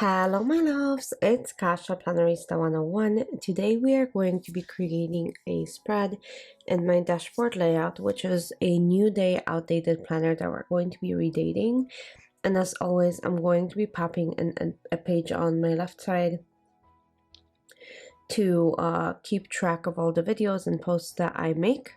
Hello my loves, it's Kasha Plannerista 101. Today we are going to be creating a spread in my dashboard layout, which is a new day outdated planner that we're going to be redating. And as always, I'm going to be popping in a page on my left side to keep track of all the videos and posts that I make.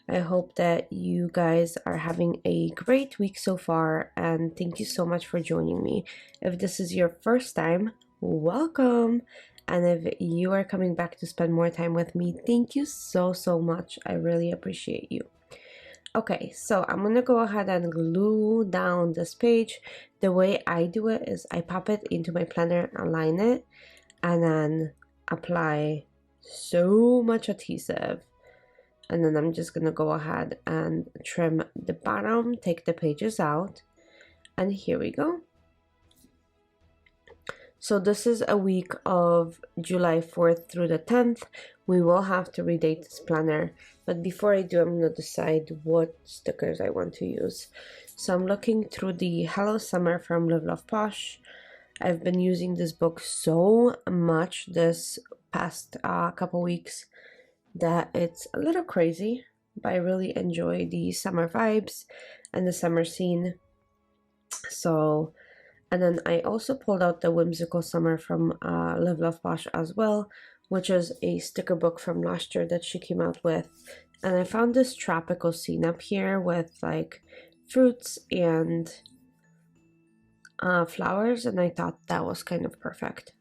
I hope that you guys are having a great week so far, and thank you so much for joining me. If this is your first time, welcome. And if you are coming back to spend more time with me, thank you so much. I really appreciate you. Okay, so I'm gonna go ahead and glue down this page. The way I do it is I pop it into my planner, align it, and then apply so much adhesive. And then I'm just gonna go ahead and trim the bottom, take the pages out, and here we go. So this is a week of July 4th through the 10th. We will have to redate this planner, but before I do, I'm gonna decide what stickers I want to use. So I'm looking through the Hello Summer from Live Love Posh. I've been using this book so much this past couple weeks that it's a little crazy, but I really enjoy the summer vibes and the summer scene. So, and then I also pulled out the Whimsical Summer from Live Love Posh as well, which is a sticker book from last year that she came out with. And I found this tropical scene up here with like fruits and flowers, and I thought that was kind of perfect.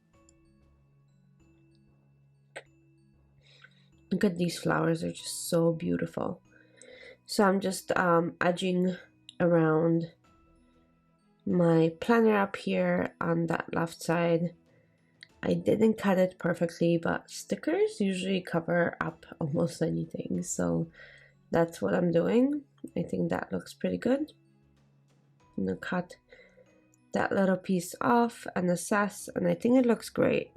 Look at these flowers, they're just so beautiful. So I'm just edging around my planner up here on that left side. I didn't cut it perfectly, but stickers usually cover up almost anything, so that's what I'm doing. I think that looks pretty good. I'm gonna cut that little piece off and assess, and I think it looks great.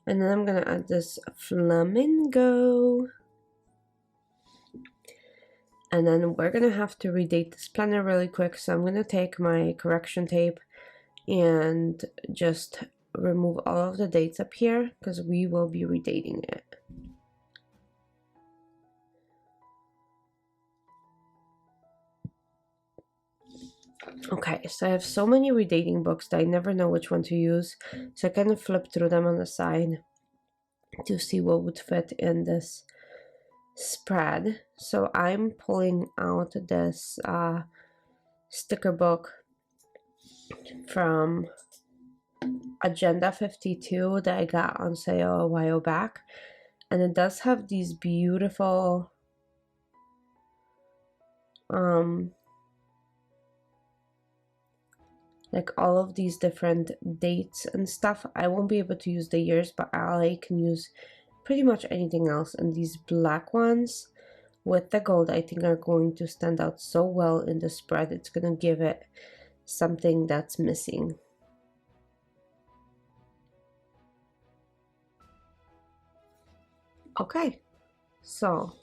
And then I'm gonna add this flamingo. And then we're gonna have to redate this planner really quick, so I'm gonna take my correction tape and just remove all of the dates up here because we will be redating it. Okay, so I have so many redating books that I never know which one to use, so I kind of flip through them on the side to see what would fit in this spread. So I'm pulling out this sticker book from Agenda 52 that I got on sale a while back, and it does have these beautiful like all of these different dates and stuff. I won't be able to use the years, but I can use pretty much anything else, and these black ones with the gold I think are going to stand out so well in the spread. It's gonna give it something that's missing. Okay, so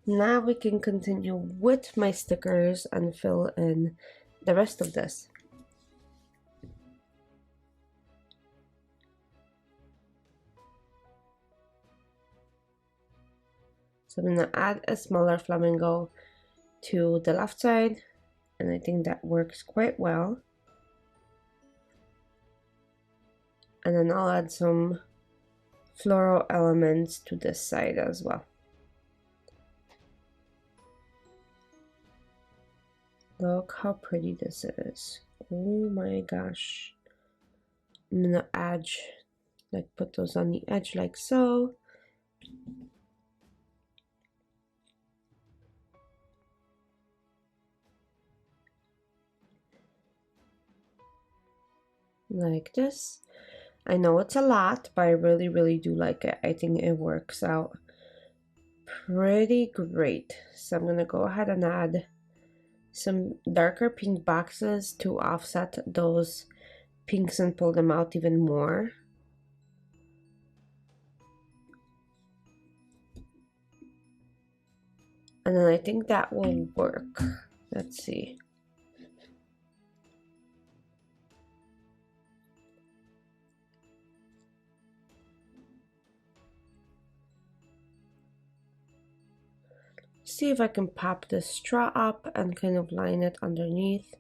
now we can continue with my stickers and fill in the rest of this. So I'm gonna add a smaller flamingo to the left side, and I think that works quite well. And then I'll add some floral elements to this side as well. Look how pretty this is. Oh my gosh. I'm gonna edge, like put those on the edge like so. Like this. I know it's a lot, but I really do like it. I think it works out pretty great. So I'm gonna go ahead and add some darker pink boxes to offset those pinks and pull them out even more. And then I think that will work. Let's see. see if I can pop this straw up and kind of line it underneath.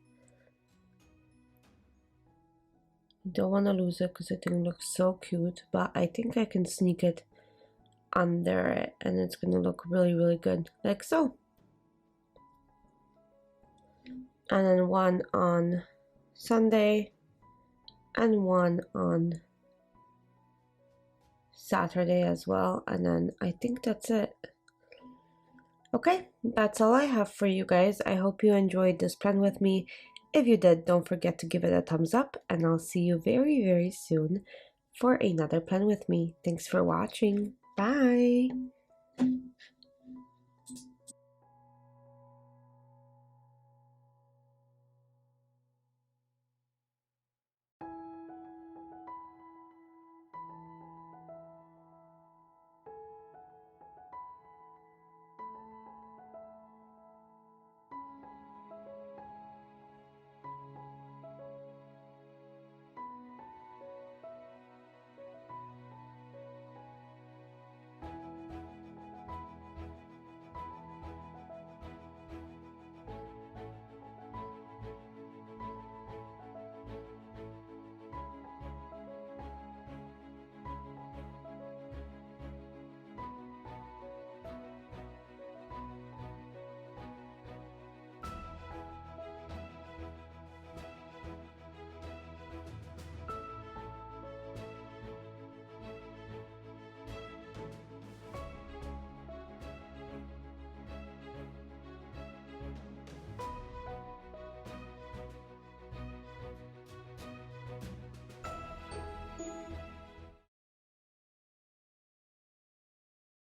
Don't want to lose it because I think it looks so cute, but I think I can sneak it under it and it's going to look really, really good, like so. And then one on Sunday and one on Saturday as well, and then I think that's it. Okay, that's all I have for you guys. I hope you enjoyed this plan with me. If you did, don't forget to give it a thumbs up, and I'll see you very, very soon for another plan with me. Thanks for watching. Bye!